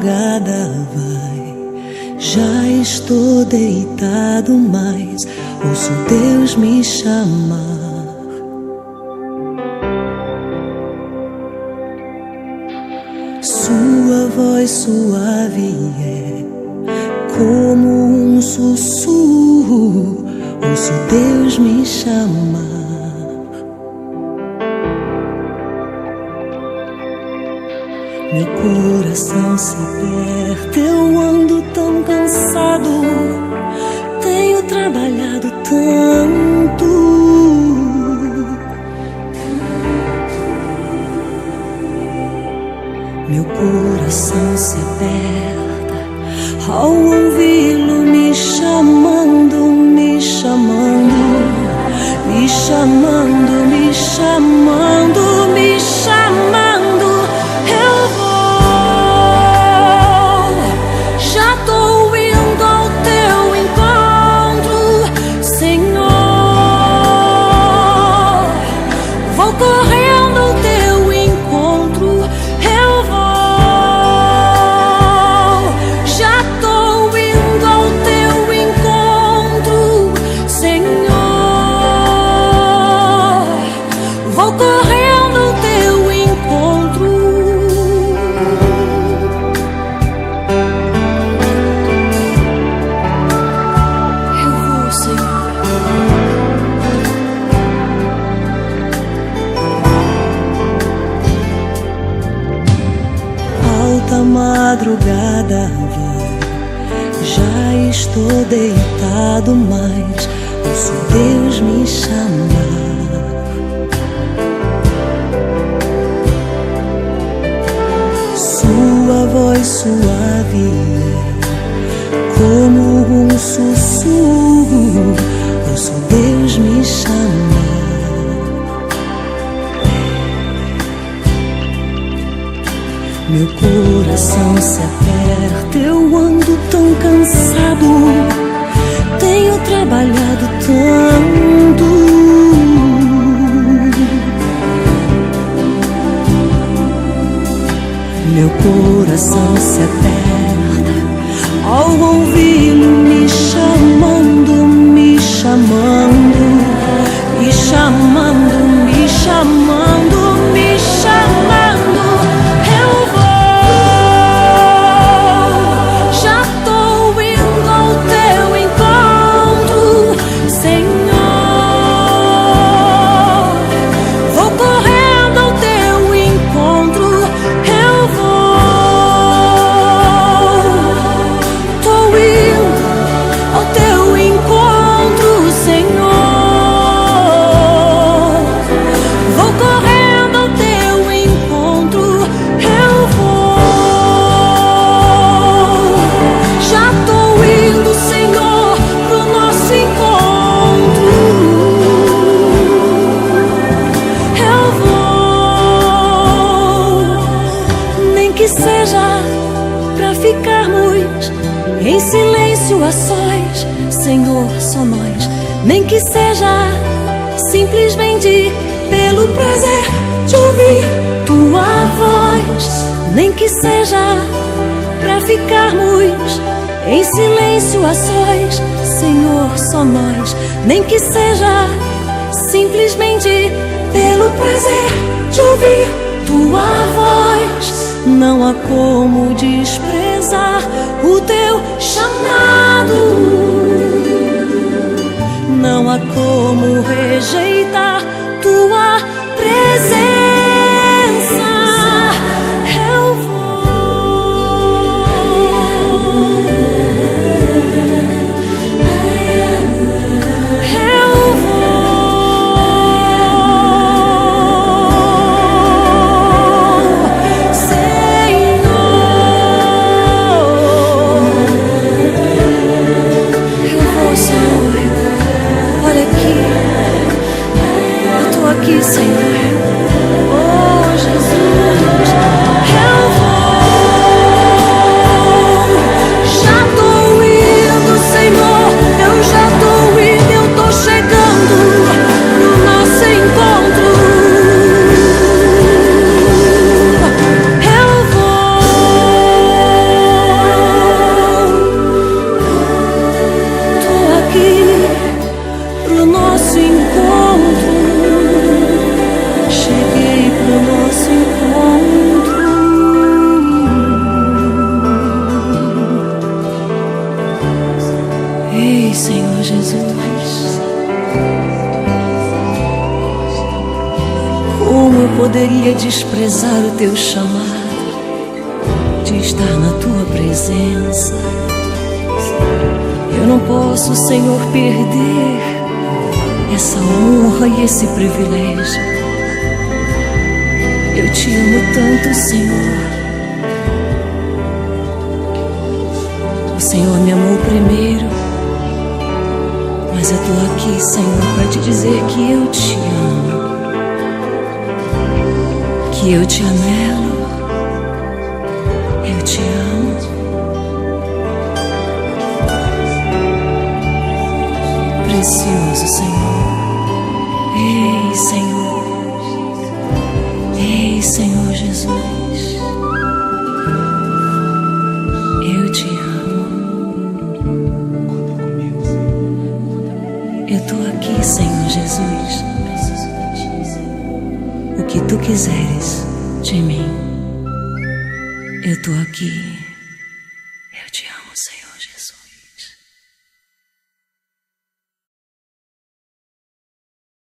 madrugada vai, já estou deitado, mas ouço Deus me chamar. Sua voz suave é como um sussurro, ouço Deus me chamar. Meu coração se aperta, eu ando tão cansado, tenho trabalhado tanto. Meu coração se aperta ao ouvi-lo me chamando, me chamando, me chamando, me chamando, me chamando. Eu vou, já tô indo ao teu encontro, Senhor. Vou correndo ao teu encontro. Eu vou, já tô indo ao teu encontro, Senhor. Vou correndo ao teu encontro. Alta madrugada vai, já estou deitado, mas ouço Deus me chamar. Sua voz suave é como um sussurro, ouço Deus me chamar. Meu coração se aperta, eu ando tão cansado, tenho trabalhado tanto. Meu coração se aperta ao ouvi-lo me chamando, me chamando, me chamando, me chamando, me chamando. Que seja pra ficarmos em silêncio a sós, Senhor, só nós. Nem que seja simplesmente pelo prazer de ouvir tua voz. Nem que seja pra ficarmos em silêncio a sós, Senhor, só nós. Nem que seja simplesmente pelo prazer de ouvir tua voz. Não há como desprezar o teu chamado, não há como rejeitar tua presença. Eu vou, eu vou. Aqui, Senhor. Oh, Jesus, eu vou. Já tô indo, Senhor. Eu já tô indo, eu tô chegando no nosso encontro. Eu vou. poderia desprezar o teu chamado de estar na tua presença. Eu não posso, Senhor, perder essa honra e esse privilégio. Eu te amo tanto, Senhor. O Senhor me amou primeiro, mas eu tô aqui, Senhor, para te dizer que eu te amo, que eu te anelo, eu te amo. Precioso Senhor, ei Senhor, ei Senhor Jesus, eu te amo. Eu tô aqui, Senhor Jesus. O que tu quiseres de mim, eu tô aqui. Eu te amo.